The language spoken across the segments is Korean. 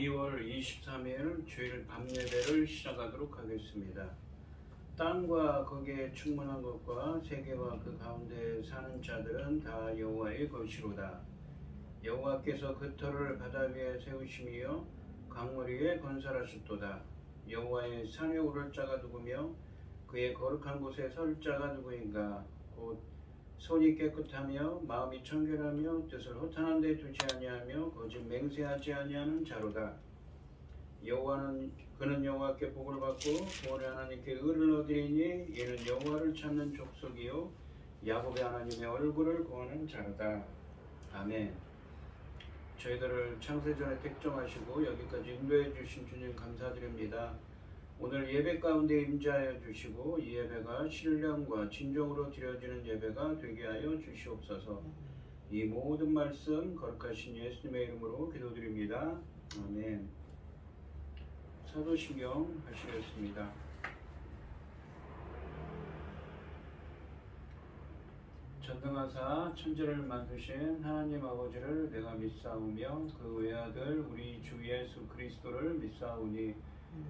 2월 23일 주일 밤예배를 시작하도록 하겠습니다. 땅과 거기에 충만한 것과 세계와 그 가운데 사는 자들은 다 여호와의 것이로다. 여호와께서 그 터를 바다 위에 세우심이요 강물 위에 건설하셨도다. 여호와의 산에 오를 자가 누구며 그의 거룩한 곳에 설 자가 누구인가? 곧 손이 깨끗하며 마음이 청결하며 뜻을 허탄한 데 두지 아니하며 거짓 맹세하지 아니하는 자로다. 그는 여호와께 복을 받고 구원의 하나님께 의를 얻으리니 이는 여호와를 찾는 족속이요 야곱의 하나님의 얼굴을 구하는 자로다. 아멘. 저희들을 창세전에 택정하시고 여기까지 인도해 주신 주님 감사드립니다. 오늘 예배 가운데 임재하여 주시고 이 예배가 신령과 진정으로 드려지는 예배가 되게 하여 주시옵소서. 이 모든 말씀 거룩하신 예수님의 이름으로 기도드립니다. 아멘. 사도신경 하시겠습니다. 전능하사 천지를 만드신 하나님 아버지를 내가 믿사오며 그 외아들 우리 주 예수 그리스도를 믿사오니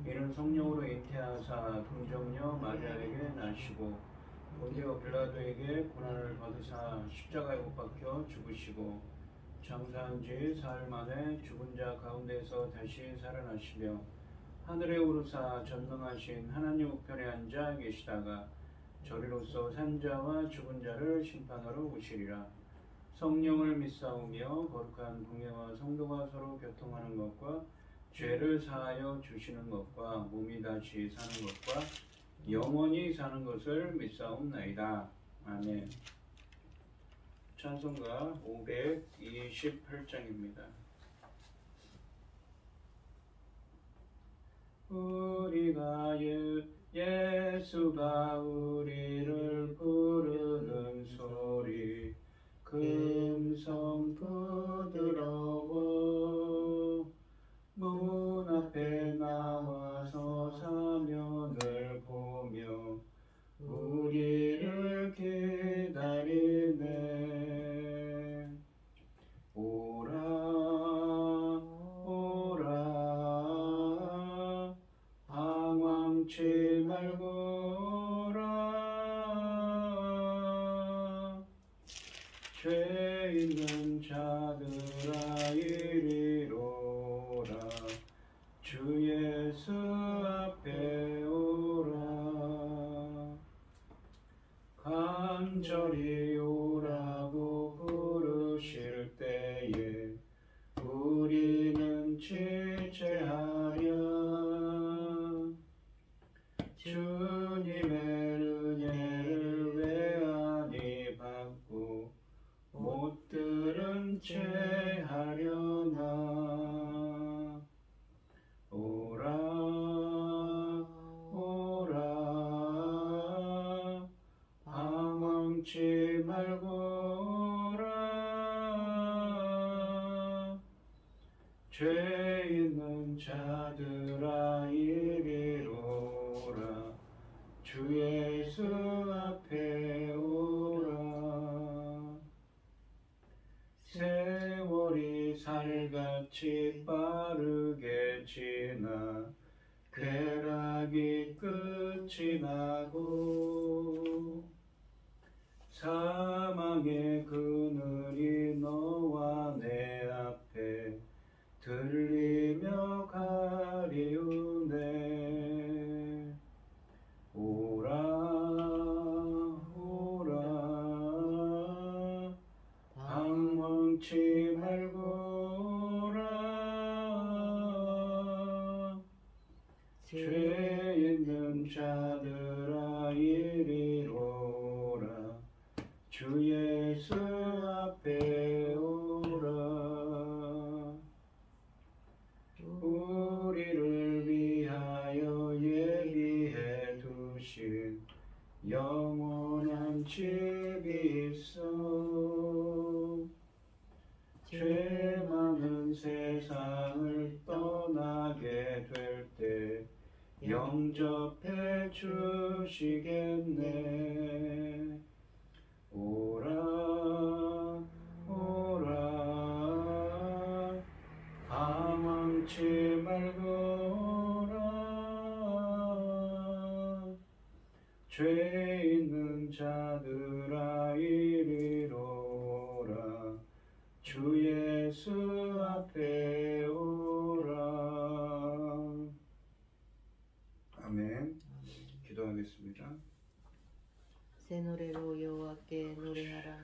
이는 성령으로 잉태하사 동정녀 마리아에게 나시고 본디오 빌라도에게 고난을 받으사 십자가에 못 박혀 죽으시고 장사한 지 사흘 만에 죽은 자 가운데서 다시 살아나시며 하늘에 오르사 전능하신 하나님 우편에 앉아 계시다가 저리로서 산자와 죽은 자를 심판하러 오시리라. 성령을 믿사오며 거룩한 공예와 성도가 서로 교통하는 것과 죄를 사하여 주시는 것과 몸이 다시 사는 것과 영원히 사는 것을 믿사옵나이다. 아멘. 찬송가 528장입니다. 우리가 예수가 우리를 부르는 소리 금성 부드러워 문 앞에 나와서 사면을 보며 우리를 기다리네. 오라 오라 방황치 말고라. 죄 있는 자들아 이리로라. 주 예수 앞에 오라. 간절히 오라고 부르실 때에 우리는 지체하려. 주님의 은혜를 외아니 받고 못 들은 채 하려나. 오라 오라 방황치 말고라. 죄 있는 자들아 이리로라. 주 예수 앞에 오라. 세월이 살같이 빠르게 지나 쾌락이 끝이 나고 사망의 그늘이 너와 내 앞에 들리며 가리우네. 오라 오라 방황치 말고라. 죄 있는 자들아 이리로라. 주 예수 앞에 오라. 우리를 위하여 예비해 두신 영원한 집이 있어. 죄 많은 세상을 떠나게 될 때 영접해 주시겠네. 오라 오라 방황 잃지 말거라. 죄 있는 자들아 이리로라. 주 예수 앞에 오라. 아멘. 기도하겠습니다. 새 노래로 여호와께 노래하라.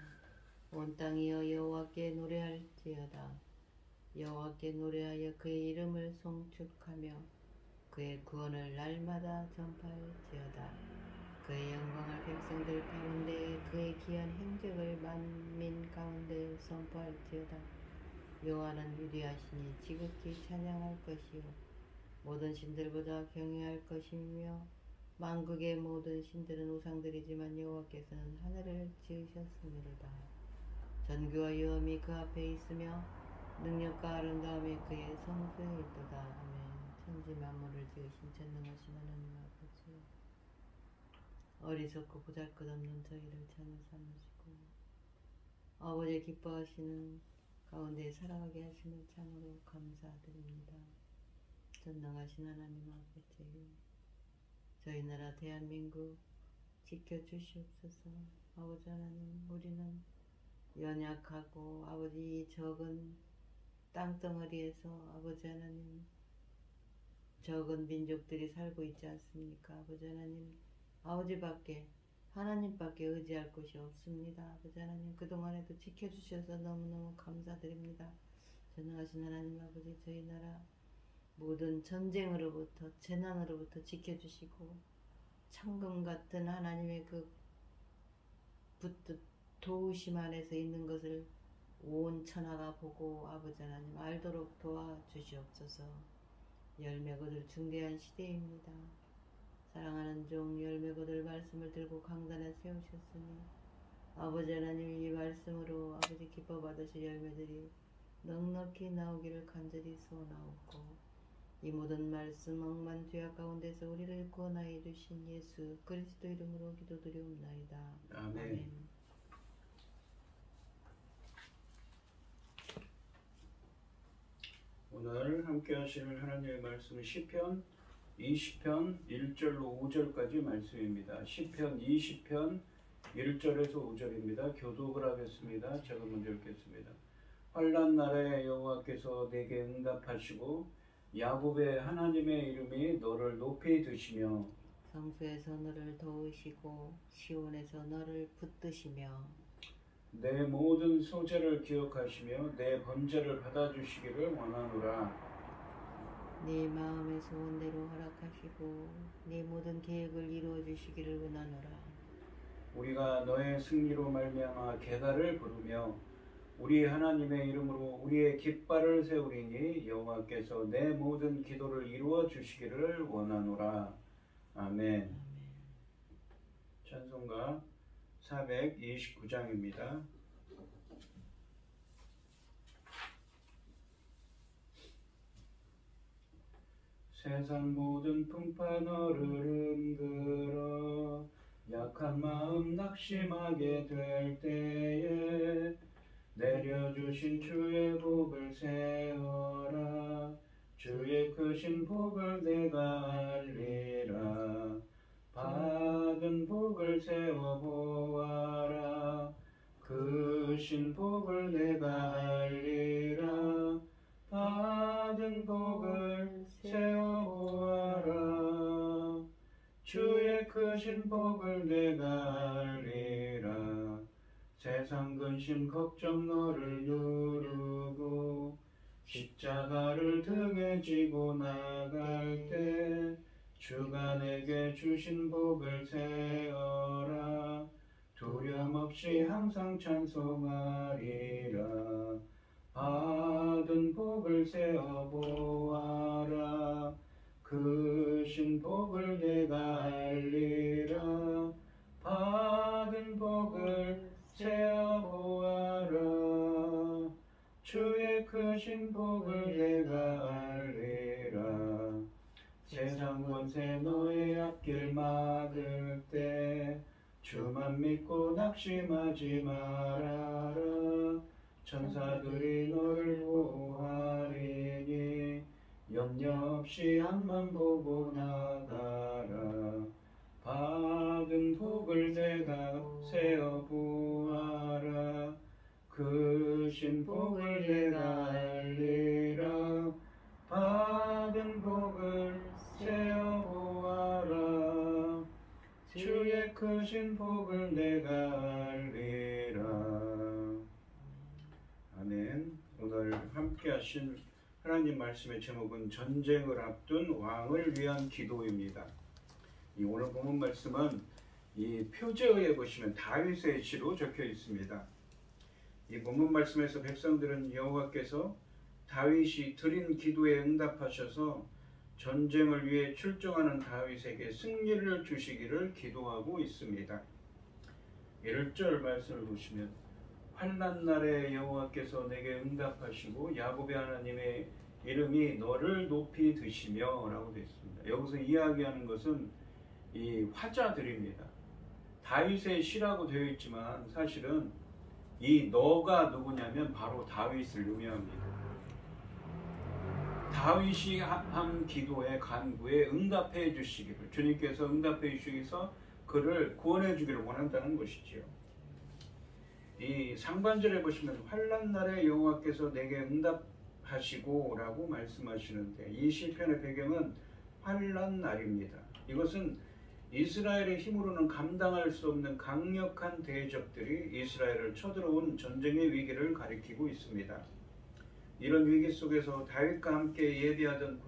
온 땅이여 여호와께 노래할지어다. 여호와께 노래하여 그의 이름을 송축하며 그의 구원을 날마다 전파할지어다. 그의 영광을 백성들 가운데 그의 귀한 행적을 만민 가운데 선포할지어다. 여호와는 위대하시니 지극히 찬양할 것이요 모든 신들보다 경외할 것이며 만국의 모든 신들은 우상들이지만 여호와께서는 하늘을 지으셨습니다. 전교와 여호와이 그 앞에 있으며 능력과 아름다움이 그의 성소에 있도다. 아멘. 천지 만물을 지으신 전능하신 하나님 아버지, 어리석고 보잘것없는 저희를 자녀 삼으시고 아버지 기뻐하시는 가운데 살아가게 하심을 참으로 감사드립니다. 전능하신 하나님 아버지, 저희 나라 대한민국 지켜주시옵소서. 아버지 하나님, 우리는 연약하고 아버지 적은 땅덩어리에서 아버지 하나님 적은 민족들이 살고 있지 않습니까? 아버지 하나님, 아버지밖에 하나님밖에 의지할 곳이 없습니다. 아버지 하나님, 그동안에도 지켜주셔서 너무너무 감사드립니다. 전능하신 하나님 아버지, 저희 나라 모든 전쟁으로부터 재난으로부터 지켜주시고 천금 같은 하나님의 그 붙듯 도우심 안에서 있는 것을 온 천하가 보고 아버지 하나님 알도록 도와주시옵소서. 열매 거둘 중대한 시대입니다. 사랑하는 종 열매 거둘 말씀을 들고 강단에 세우셨으니 아버지 하나님, 이 말씀으로 아버지 기뻐 받으실 열매들이 넉넉히 나오기를 간절히 소원하옵고, 이 모든 말씀 억만 죄악 가운데서 우리를 구원하여 주신 예수 그리스도 이름으로 기도드리옵나이다. 아멘. 아멘. 오늘 함께 하실 하나님의 말씀은 시편 20편 1절로 5절까지 말씀입니다. 시편 20편 1절에서 5절입니다. 교독을 하겠습니다. 제가 먼저 읽겠습니다. 환난 날에 여호와께서 내게 응답하시고 야곱의 하나님의 이름이 너를 높이 드시며 성소에서 너를 도우시고 시온에서 너를 붙드시며 내 모든 소재를 기억하시며 내 번제를 받아주시기를 원하노라. 네 마음의 소원대로 허락하시고 네 모든 계획을 이루어 주시기를 원하노라. 우리가 너의 승리로 말미암아 계가를 부르며 우리 하나님의 이름으로 우리의 깃발을 세우리니 여호와께서 내 모든 기도를 이루어 주시기를 원하노라. 아멘. 찬송가 429장입니다. 세상 모든 풍파 너를 흔들어 약한 마음 낙심하게 될 때에 내려주신 주의 복을 세어라. 주의 크신 복을 내가 알리라. 받은 복을 세워 보아라. 크신 복을 내가 알리라. 받은 복을 세워 보아라. 주의 크신 복을 내가 알리라. 세상 근심 걱정 너를 누르고 십자가를 등에 지고 나갈 때 주가 내게 주신 복을 세어라. 두려움 없이 항상 찬송하리라. 받은 복을 세어 보아라. 크신 복을 내가 알리라. 받은 복을 세어 보아라. 주의 크신 복을 내가 알리라. 세상 권세 너의 앞길 막을 때 주만 믿고 낙심하지 말아라. 천사들이 너를 보호하리니 염려 없이 앞만 보고 나가라. 받은 복을 내가 세어보아라. 그 신복을 내가 알리라. 받은 복을 세어보아라. 주의 크신 복을 내가 알리라. 아멘. 오늘 함께 하신 하나님 말씀의 제목은 전쟁을 앞둔 왕을 위한 기도입니다. 이 오늘 본문 말씀은 이 표제어에 보시면 다윗의 시로 적혀 있습니다. 이 본문 말씀에서 백성들은 여호와께서 다윗이 드린 기도에 응답하셔서 전쟁을 위해 출정하는 다윗에게 승리를 주시기를 기도하고 있습니다. 1절 말씀을 보시면 환난 날에 여호와께서 내게 응답하시고 야곱의 하나님의 이름이 너를 높이 드시며 라고 되어 있습니다. 여기서 이야기하는 것은 이 화자들입니다. 다윗의 시라고 되어 있지만 사실은 이 너가 누구냐면 바로 다윗을 의미합니다. 다윗이 한 기도의 간구에 응답해 주시기를, 주님께서 응답해 주시기서 그를 구원해 주기를 원한다는 것이지요. 이 상반절에 보시면 환난 날에 여호와께서 내게 응답하시고 라고 말씀하시는데, 이 시편의 배경은 환난 날입니다. 이것은 이스라엘의 힘으로는 감당할 수 없는 강력한 대적들이 이스라엘을 쳐들어온 전쟁의 위기를 가리키고 있습니다. 이런 위기 속에서 다윗과 함께 예비하던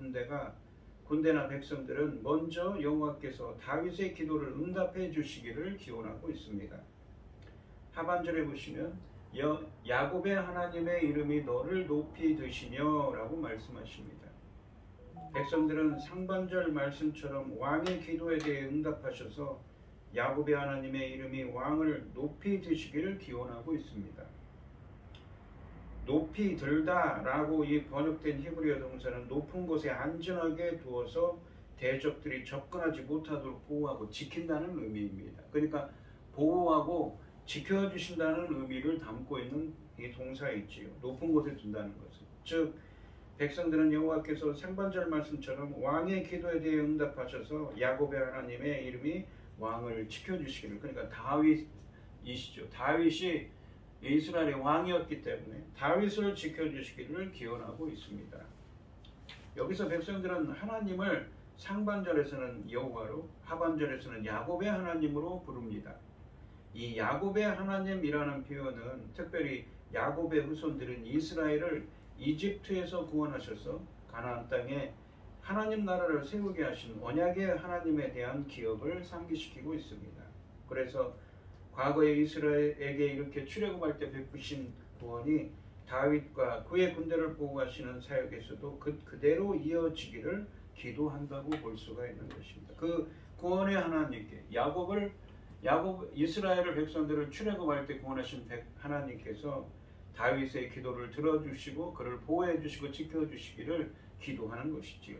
군대나 백성들은 먼저 여호와께서 다윗의 기도를 응답해 주시기를 기원하고 있습니다. 하반절에 보시면 야곱의 하나님의 이름이 너를 높이 드시며 라고 말씀하십니다. 백성들은 상반절 말씀처럼 왕의 기도에 대해 응답하셔서 야곱의 하나님의 이름이 왕을 높이 드시기를 기원하고 있습니다. 높이 들다 라고 이 번역된 히브리어 동사는 높은 곳에 안전하게 두어서 대적들이 접근하지 못하도록 보호하고 지킨다는 의미입니다. 그러니까 보호하고 지켜주신다는 의미를 담고 있는 이 동사이지요. 높은 곳에 둔다는 것은. 즉 백성들은 여호와께서 상반절 말씀처럼 왕의 기도에 대해 응답하셔서 야곱의 하나님의 이름이 왕을 지켜주시기를, 그러니까 다윗이시죠. 다윗이 이스라엘의 왕이었기 때문에 다윗을 지켜주시기를 기원하고 있습니다. 여기서 백성들은 하나님을 상반절에서는 여호와로, 하반절에서는 야곱의 하나님으로 부릅니다. 이 야곱의 하나님이라는 표현은 특별히 야곱의 후손들은 이스라엘을 이집트에서 구원하셔서 가나안 땅에 하나님 나라를 세우게 하신 언약의 하나님에 대한 기억을 상기시키고 있습니다. 그래서 과거에 이스라엘에게 이렇게 출애굽할 때 베푸신 구원이 다윗과 그의 군대를 보호하시는 사역에서도 그대로 이어지기를 기도한다고 볼 수가 있는 것입니다. 그 구원의 하나님께 이스라엘을 백성들을 출애굽할 때 구원하신 하나님께서 다윗의 기도를 들어주시고 그를 보호해 주시고 지켜주시기를 기도하는 것이지요.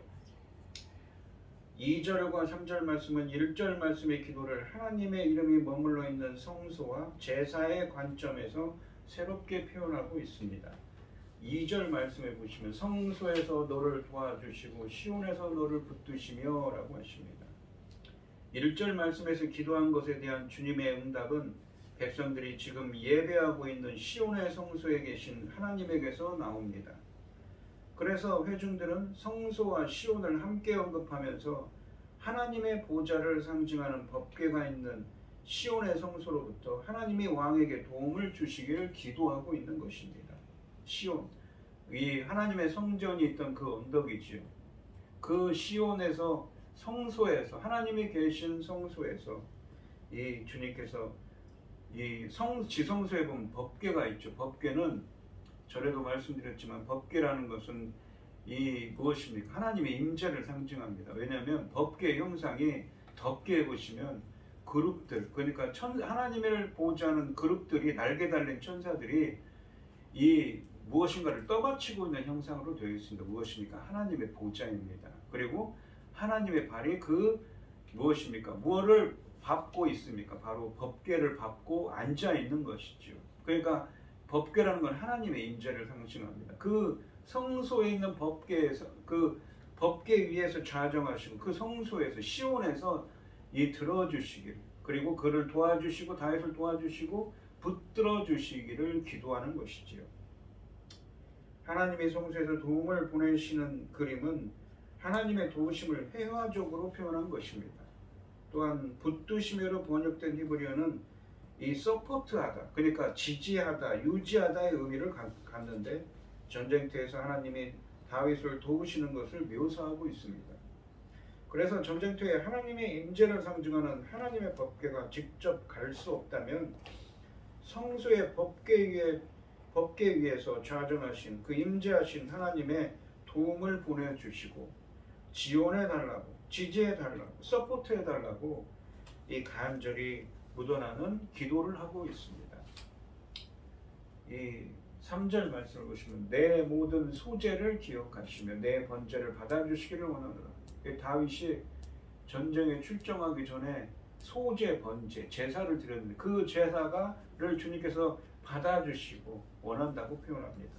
2절과 3절 말씀은 1절 말씀의 기도를 하나님의 이름이 머물러 있는 성소와 제사의 관점에서 새롭게 표현하고 있습니다. 2절 말씀에 보시면 성소에서 너를 도와주시고 시온에서 너를 붙드시며 라고 하십니다. 1절 말씀에서 기도한 것에 대한 주님의 응답은 백성들이 지금 예배하고 있는 시온의 성소에 계신 하나님에게서 나옵니다. 그래서 회중들은 성소와 시온을 함께 언급하면서 하나님의 보좌를 상징하는 법궤가 있는 시온의 성소로부터 하나님이 왕에게 도움을 주시기를 기도하고 있는 것입니다. 시온, 이 하나님의 성전이 있던 그 언덕이지요. 그 시온에서 성소에서, 하나님이 계신 성소에서 이 주님께서 이 지성소에 보면 법궤가 있죠. 법궤는 전에도 말씀드렸지만 법궤라는 것은 이 무엇입니까? 하나님의 임재를 상징합니다. 왜냐하면 법궤의 형상이 덮개에 보시면 그룹들, 그러니까 하나님을 보좌하는 그룹들이, 날개 달린 천사들이 이 무엇인가를 떠받치고 있는 형상으로 되어 있습니다. 무엇입니까? 하나님의 보좌입니다. 그리고 하나님의 발이 그 무엇입니까? 무엇을 밟고 있습니까? 바로 법궤를 밟고 앉아 있는 것이죠. 그러니까 법궤라는 건 하나님의 임재를 상징합니다. 그 성소에 있는 법궤에서, 그 법궤 위에서 좌정하시고 그 성소에서 시온에서 이 들어주시기를, 그리고 그를 도와주시고 다윗을 도와주시고 붙들어 주시기를 기도하는 것이지요. 하나님의 성소에서 도움을 보내시는 그림은 하나님의 도우심을 회화적으로 표현한 것입니다. 또한 붙드시며로 번역된 히브리어는 이 서포트하다, 그러니까 지지하다, 유지하다의 의미를 갖는데 전쟁터에서 하나님이 다윗을 도우시는 것을 묘사하고 있습니다. 그래서 전쟁터에 하나님의 임재를 상징하는 하나님의 법궤가 직접 갈 수 없다면 성소의 법궤 위에서 좌정하신 그 임재하신 하나님의 도움을 보내주시고 지원해 달라고, 지지해 달라고, 서포트해 달라고 이 간절히 묻어나는 기도를 하고 있습니다. 이 3절 말씀을 보시면 내 모든 소재를 기억하시며 내 번제를 받아주시기를 원하노라. 다윗이 전쟁에 출정하기 전에 소재, 번제, 제사를 드렸는데 그 제사를 주님께서 받아주시고 원한다고 표현합니다.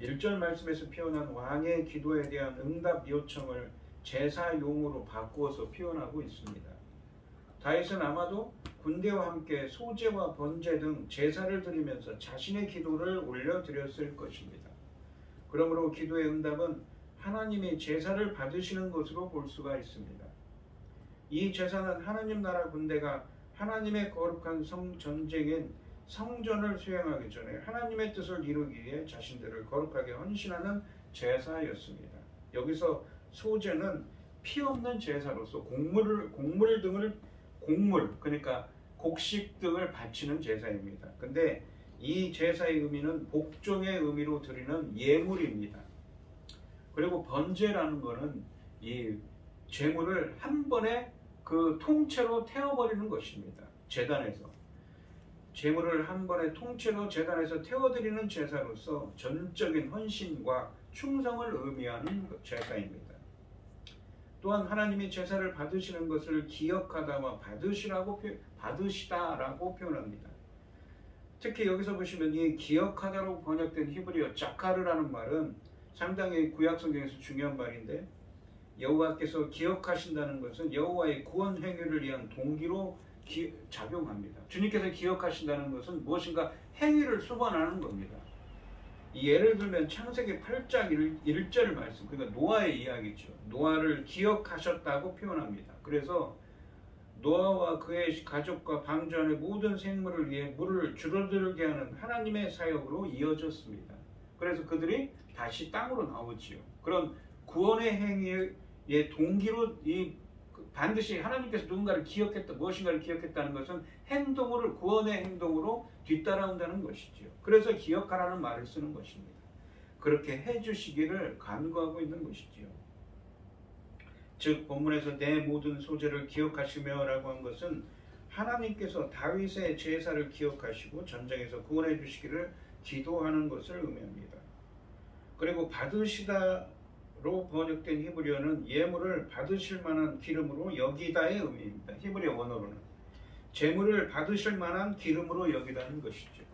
1절 말씀에서 표현한 왕의 기도에 대한 응답 요청을 제사용으로 바꾸어서 표현하고 있습니다. 다윗은 아마도 군대와 함께 소제와 번제 등 제사를 드리면서 자신의 기도를 올려드렸을 것입니다. 그러므로 기도의 응답은 하나님이 제사를 받으시는 것으로 볼 수가 있습니다. 이 제사는 하나님 나라 군대가 하나님의 거룩한 전쟁인 성전을 수행하기 전에 하나님의 뜻을 이루기 위해 자신들을 거룩하게 헌신하는 제사였습니다. 여기서 소제는 피 없는 제사로서 곡물 등을 그러니까 곡식 등을 바치는 제사입니다. 근데 이 제사의 의미는 복종의 의미로 드리는 예물입니다. 그리고 번제라는 것은 이 제물을 한 번에 그 통째로 태워버리는 것입니다. 제단에서 제물을 한 번에 통째로 제단에서 태워드리는 제사로서 전적인 헌신과 충성을 의미하는 제사입니다. 또한 하나님이 제사를 받으시는 것을 기억하다와 받으시다라고 표현합니다. 특히 여기서 보시면 이 기억하다로 번역된 히브리어 자카르라는 말은 상당히 구약성경에서 중요한 말인데, 여호와께서 기억하신다는 것은 여호와의 구원 행위를 위한 동기로 작용합니다. 주님께서 기억하신다는 것은 무엇인가 행위를 수반하는 겁니다. 예를 들면 창세기 8장 1절 말씀, 그러니까 노아의 이야기죠. 노아를 기억하셨다고 표현합니다. 그래서 노아와 그의 가족과 방주 안의 모든 생물을 위해 물을 줄어들게 하는 하나님의 사역으로 이어졌습니다. 그래서 그들이 다시 땅으로 나오지요. 그런 구원의 행위의 동기로 반드시 하나님께서 누군가를 무엇인가를 기억했다는 것은 구원의 행동으로 뒤따라온다는 것이지요. 그래서 기억하라는 말을 쓰는 것입니다. 그렇게 해주시기를 간구하고 있는 것이지요. 즉 본문에서 내 모든 소재를 기억하시며 라고 한 것은 하나님께서 다윗의 제사를 기억하시고 전쟁에서 구원해 주시기를 기도하는 것을 의미합니다. 그리고 받으시다로 번역된 히브리어는 예물을 받으실 만한 기름으로 여기다의 의미입니다. 히브리어 원어로는 제물을 받으실 만한 기름으로 여기다는 것이죠.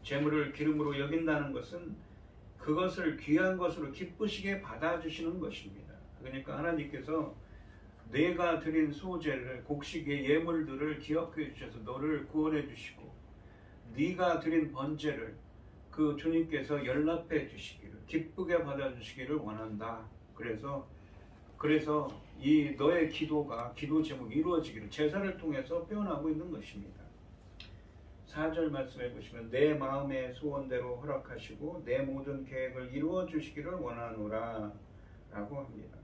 제물을 기름으로 여긴다는 것은 그것을 귀한 것으로 기쁘시게 받아주시는 것입니다. 그러니까 하나님께서 내가 드린 소재를, 곡식의 예물들을 기억해 주셔서 너를 구원해 주시고, 네가 드린 번제를 그 주님께서 연락해 주시기를, 기쁘게 받아주시기를 원한다. 그래서 이 너의 기도 제목이 이루어지기를 제사를 통해서 표현하고 있는 것입니다. 4절 말씀해 보시면 내 마음의 소원대로 허락하시고 내 모든 계획을 이루어 주시기를 원하노라 라고 합니다.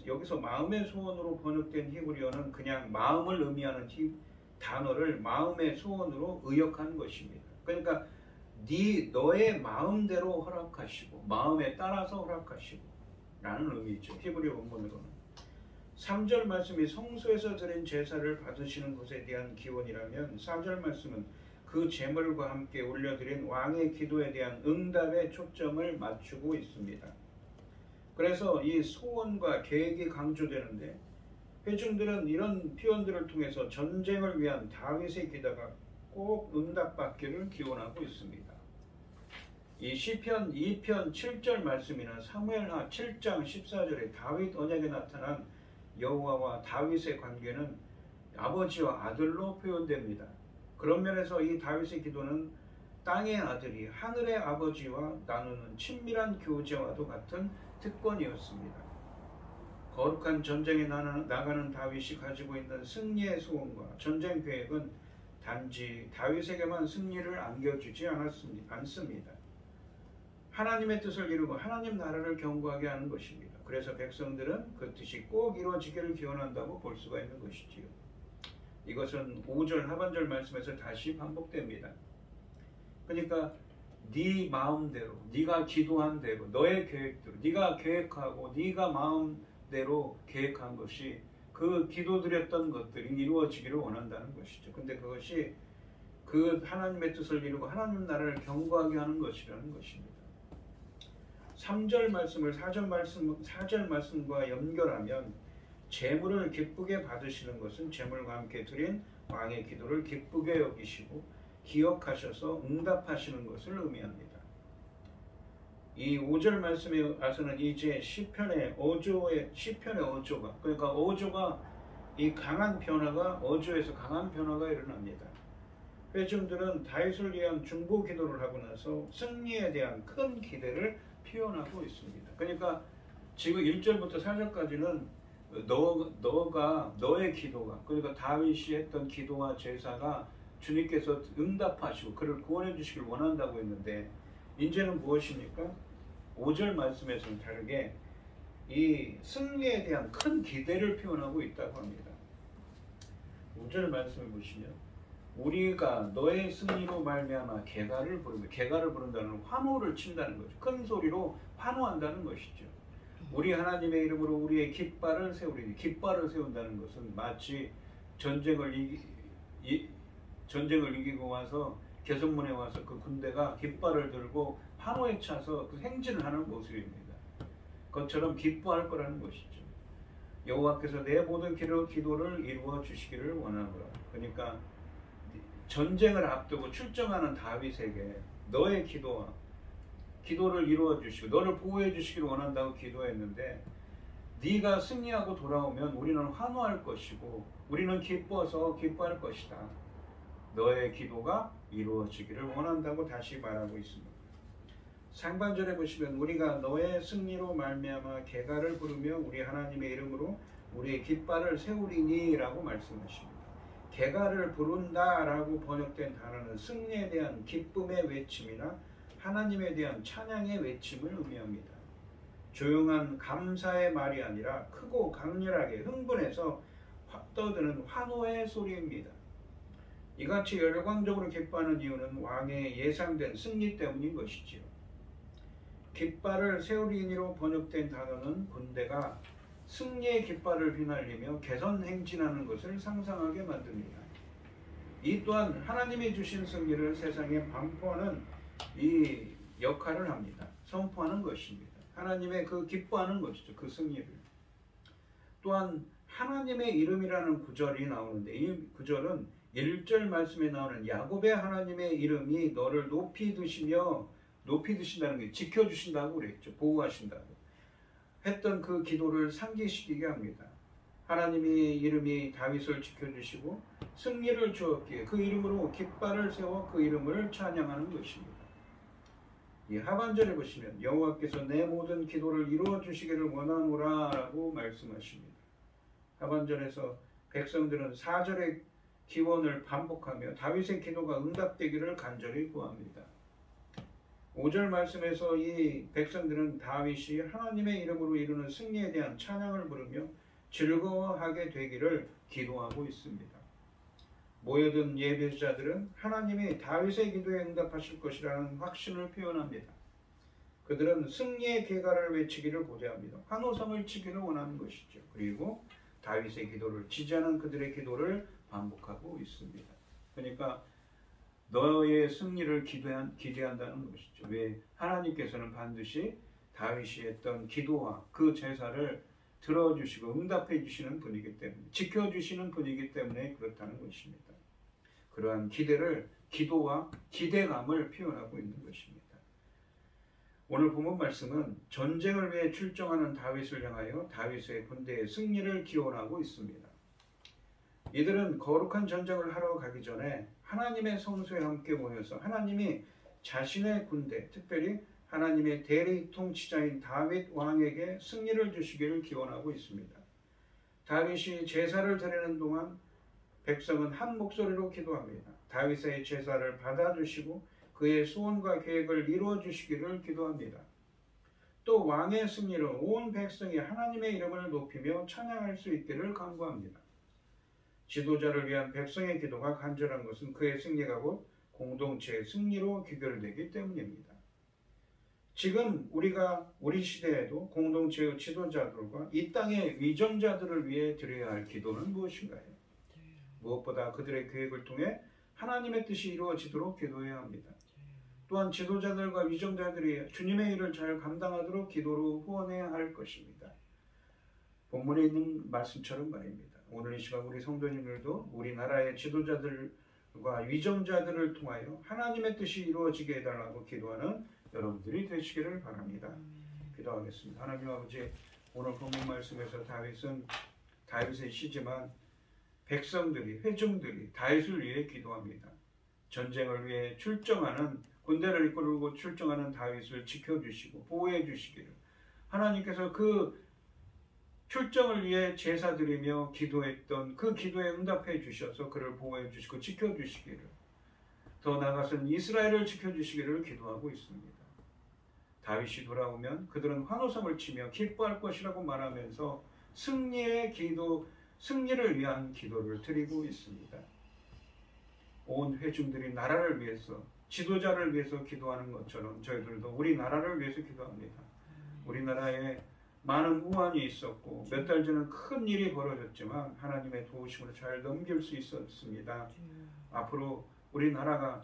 여기서 마음의 소원으로 번역된 히브리어는 그냥 마음을 의미하는 단어를 마음의 소원으로 의역한 것입니다. 그러니까 너의 마음대로 허락하시고 마음에 따라서 허락하시고 라는 의미죠. 히브리어 원문으로는. 3절 말씀이 성소에서 드린 제사를 받으시는 것에 대한 기원이라면 4절 말씀은 그 제물과 함께 올려드린 왕의 기도에 대한 응답에 초점을 맞추고 있습니다. 그래서 이 소원과 계획이 강조되는데 회중들은 이런 표현들을 통해서 전쟁을 위한 다윗의 기도가 꼭 응답받기를 기원하고 있습니다. 이 시편 2편 7절 말씀이나 사무엘하 7장 14절에 다윗 언약에 나타난 여호와와 다윗의 관계는 아버지와 아들로 표현됩니다. 그런 면에서 이 다윗의 기도는 땅의 아들이 하늘의 아버지와 나누는 친밀한 교제와도 같은 특권이었습니다. 거룩한 전쟁에 나가는 다윗이 가지고 있는 승리의 소원과 전쟁 계획은 단지 다윗에게만 승리를 안겨주지 않습니다. 하나님의 뜻을 이루고 하나님 나라를 경고하게 하는 것입니다. 그래서 백성들은 그 뜻이 꼭 이루어지기를 기원한다고 볼 수가 있는 것이지요. 이것은 5절 하반절 말씀에서 다시 반복됩니다. 그러니까 네 마음대로, 네가 기도한 대로, 너의 계획대로, 네가 계획하고 네가 마음대로 계획한 것이 그 기도드렸던 것들이 이루어지기를 원한다는 것이죠. 근데 그것이 그 하나님의 뜻을 이루고 하나님 나라를 경고하게 하는 것이라는 것입니다. 3절 말씀을 4절 말씀과 연결하면 재물을 기쁘게 받으시는 것은 재물과 함께 드린 왕의 기도를 기쁘게 여기시고 기억하셔서 응답하시는 것을 의미합니다. 이 5절 말씀에 와서는 이제 시편의 어조가, 그러니까 어조가 이 강한 변화가, 어조에서 강한 변화가 일어납니다. 회중들은 다윗을 위한 중보 기도를 하고 나서 승리에 대한 큰 기대를 표현하고 있습니다. 그러니까 지금 1절부터 4절까지는 너의 기도가, 그러니까 다윗이 했던 기도와 제사가 주님께서 응답하시고 그를 구원해 주시길 원한다고 했는데, 이제는 무엇입니까? 5절 말씀에서는 다르게 이 승리에 대한 큰 기대를 표현하고 있다고 합니다. 5절 말씀을 보시면 우리가 너의 승리로 말미암아 개가를 부르며, 개가를 부른다는 환호를 친다는 거죠. 큰 소리로 환호한다는 것이죠. 우리 하나님의 이름으로 우리의 깃발을 세우리니, 깃발을 세운다는 것은 마치 전쟁을 이기고 와서 개선문에 와서 그 군대가 깃발을 들고 환호에 차서 그 행진을 하는 모습입니다. 그것처럼 기뻐할 거라는 것이죠. 여호와께서 내 모든 기도를 이루어 주시기를 원하노라. 그러니까 전쟁을 앞두고 출정하는 다윗에게 너의 기도를 이루어 주시고 너를 보호해 주시기를 원한다고 기도했는데, 네가 승리하고 돌아오면 우리는 환호할 것이고 우리는 기뻐할 것이다. 너의 기도가 이루어지기를 원한다고 다시 말하고 있습니다. 상반절에 보시면 우리가 너의 승리로 말미암아 개가를 부르며 우리 하나님의 이름으로 우리의 깃발을 세우리니 라고 말씀하십니다. 개가를 부른다 라고 번역된 단어는 승리에 대한 기쁨의 외침이나 하나님에 대한 찬양의 외침을 의미합니다. 조용한 감사의 말이 아니라 크고 강렬하게 흥분해서 떠드는 환호의 소리입니다. 이같이 열광적으로 기뻐하는 이유는 왕의 예상된 승리 때문인 것이지요. 깃발을 세우리니로 번역된 단어는 군대가 승리의 깃발을 휘날리며 개선 행진하는 것을 상상하게 만듭니다. 이 또한 하나님이 주신 승리를 세상에 반포하는 이 역할을 합니다. 선포하는 것입니다. 하나님의 그 기뻐하는 것이죠. 그 승리를. 또한 하나님의 이름이라는 구절이 나오는데, 이 구절은 1절 말씀에 나오는 야곱의 하나님의 이름이 너를 높이 드신다는 게 지켜주신다고 그랬죠. 보호하신다고 했던 그 기도를 상기시키게 합니다. 하나님의 이름이 다윗을 지켜주시고 승리를 주었기에 그 이름으로 깃발을 세워 그 이름을 찬양하는 것입니다. 이 하반절에 보시면 여호와께서 내 모든 기도를 이루어 주시기를 원하노라 라고 말씀하십니다. 하반절에서 백성들은 4절의 기원을 반복하며 다윗의 기도가 응답되기를 간절히 구합니다. 5절 말씀에서 이 백성들은 다윗이 하나님의 이름으로 이루는 승리에 대한 찬양을 부르며 즐거워하게 되기를 기도하고 있습니다. 모여든 예배자들은 하나님이 다윗의 기도에 응답하실 것이라는 확신을 표현합니다. 그들은 승리의 계가를 외치기를 고대합니다. 환호성을 치기를 원하는 것이죠. 그리고 다윗의 기도를 지지하는 그들의 기도를 반복하고 있습니다. 그러니까 너의 승리를 기대한다는 것이죠. 왜? 하나님께서는 반드시 다윗이 했던 기도와 그 제사를 들어주시고 응답해 주시는 분이기 때문에, 지켜주시는 분이기 때문에 그렇다는 것입니다. 그러한 기대를, 기도와 기대감을 표현하고 있는 것입니다. 오늘 본문 말씀은 전쟁을 위해 출정하는 다윗을 향하여 다윗의 군대의 승리를 기원하고 있습니다. 이들은 거룩한 전쟁을 하러 가기 전에 하나님의 성소에 함께 모여서 하나님이 자신의 군대, 특별히 하나님의 대리 통치자인 다윗 왕에게 승리를 주시기를 기원하고 있습니다. 다윗이 제사를 드리는 동안 백성은 한 목소리로 기도합니다. 다윗의 제사를 받아주시고 그의 소원과 계획을 이루어 주시기를 기도합니다. 또 왕의 승리로 온 백성이 하나님의 이름을 높이며 찬양할 수 있기를 간구합니다. 지도자를 위한 백성의 기도가 간절한 것은 그의 승리가 곧 공동체의 승리로 귀결되기 때문입니다. 지금 우리 시대에도 공동체의 지도자들과 이 땅의 위정자들을 위해 드려야 할 기도는 무엇인가요? 무엇보다 그들의 계획을 통해 하나님의 뜻이 이루어지도록 기도해야 합니다. 또한 지도자들과 위정자들이 주님의 일을 잘 감당하도록 기도로 후원해야 할 것입니다. 본문에 있는 말씀처럼 말입니다. 오늘 이 시간 우리 성도님들도 우리나라의 지도자들과 위정자들을 통하여 하나님의 뜻이 이루어지게 해달라고 기도하는 여러분들이 되시기를 바랍니다. 기도하겠습니다. 하나님 아버지, 오늘 본문 말씀에서 다윗의 시지만 백성들이, 회중들이 다윗을 위해 기도합니다. 전쟁을 위해 군대를 이끌고 출정하는 다윗을 지켜주시고 보호해 주시기를, 하나님께서 그 출정을 위해 제사 드리며 기도했던 그 기도에 응답해 주셔서 그를 보호해 주시고 지켜주시기를, 더 나아가서는 이스라엘을 지켜주시기를 기도하고 있습니다. 다윗이 돌아오면 그들은 환호성을 치며 기뻐할 것이라고 말하면서 승리를 위한 기도를 드리고 있습니다. 온 회중들이 나라를 위해서, 지도자를 위해서 기도하는 것처럼 저희들도 우리 나라를 위해서 기도합니다. 우리나라에 많은 우환이 있었고 몇 달 전에 큰 일이 벌어졌지만 하나님의 도우심으로 잘 넘길 수 있었습니다. 앞으로 우리나라가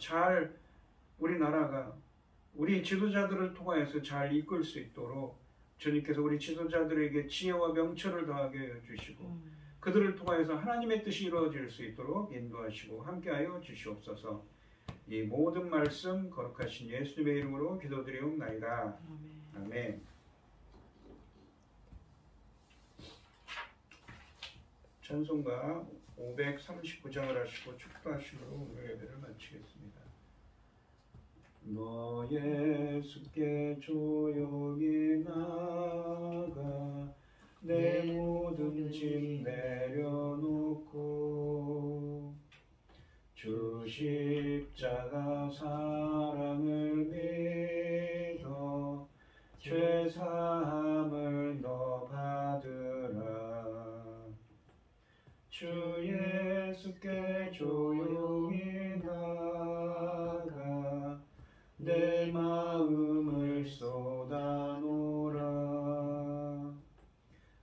우리 지도자들을 통하여서 잘 이끌 수 있도록 주님께서 우리 지도자들에게 지혜와 명철을 더하게 해주시고 그들을 통하여서 하나님의 뜻이 이루어질 수 있도록 인도하시고 함께하여 주시옵소서. 이 모든 말씀 거룩하신 예수님의 이름으로 기도드리옵나이다. 아멘. 찬송가 539장을 하시고 축도하심으로 오늘 예배를 마치겠습니다. 너 예수께 조용히 나가 내 모든 짐 내려놓고 주 십자가 사랑을 믿어 죄사함을 너 받으라. 주 예수께 조용히 나가 내 마음을 쏟아놓으라.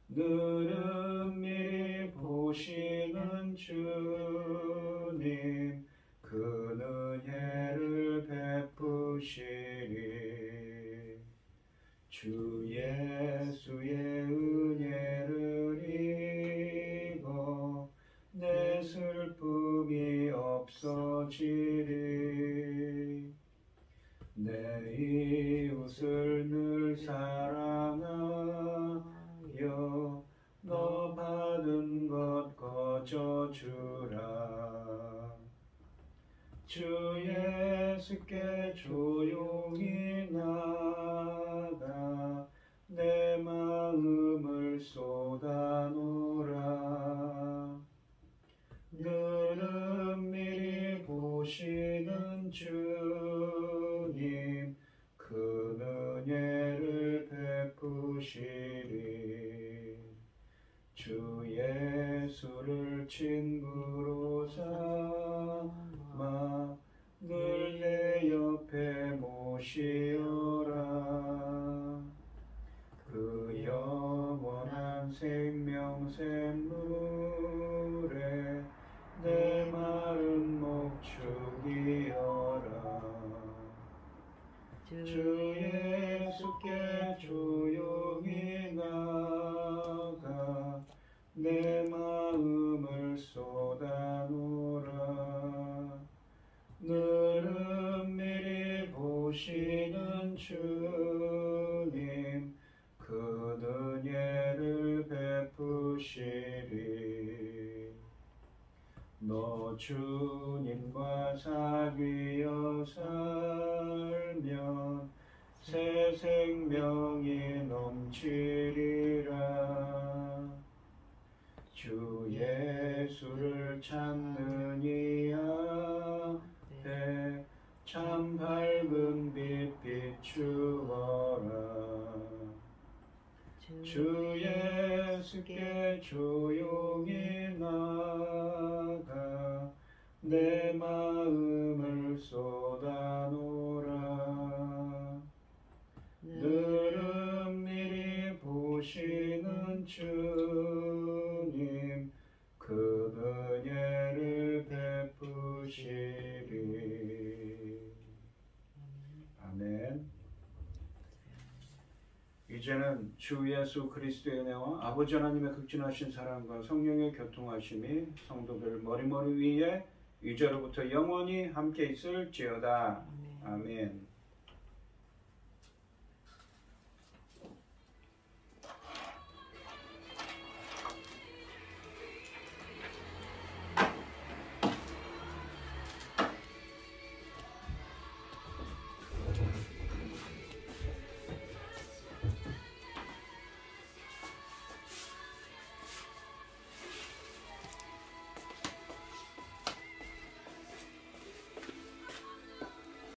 늘은 미리 보시는 주님 그 은혜를 베푸시리. 주 예수의 은혜를 입어 내 슬픔이 없어지리. 내 이웃을 늘 사랑하여 너 받은 것 거저주라. 주 예수께 조용히 나가 내 마음을 쏟아놓으라. 늘은 미리 보시는 주님 그 은혜를 베푸시리. 주 예수를 친구로 삼아 늘 내 옆에 모시어라. 그 영원한 생명 샘물에 내 마른 목 축이어라. 주 예수께 조용히 나가 내 마음을 쏟아놓으라. 늘은 미리 보시는 주 베푸시리. 너 주님과 사귀어 살면 새 생명이 넘치리라. 주 예수를 찾는 이 앞에 참 밝은 빛 비추어라. 주 예수께 조용히 나가 내 마음을 쏟아놓으라. 늘 은밀히 보시는 주님 그 은혜를 베푸시리. 아멘. 이제는 주 예수 그리스도의 은혜와 아버지 하나님의 극진하신 사랑과 성령의 교통하심이 성도들 머리머리 위에 이제로부터 영원히 함께 있을지어다. 아멘.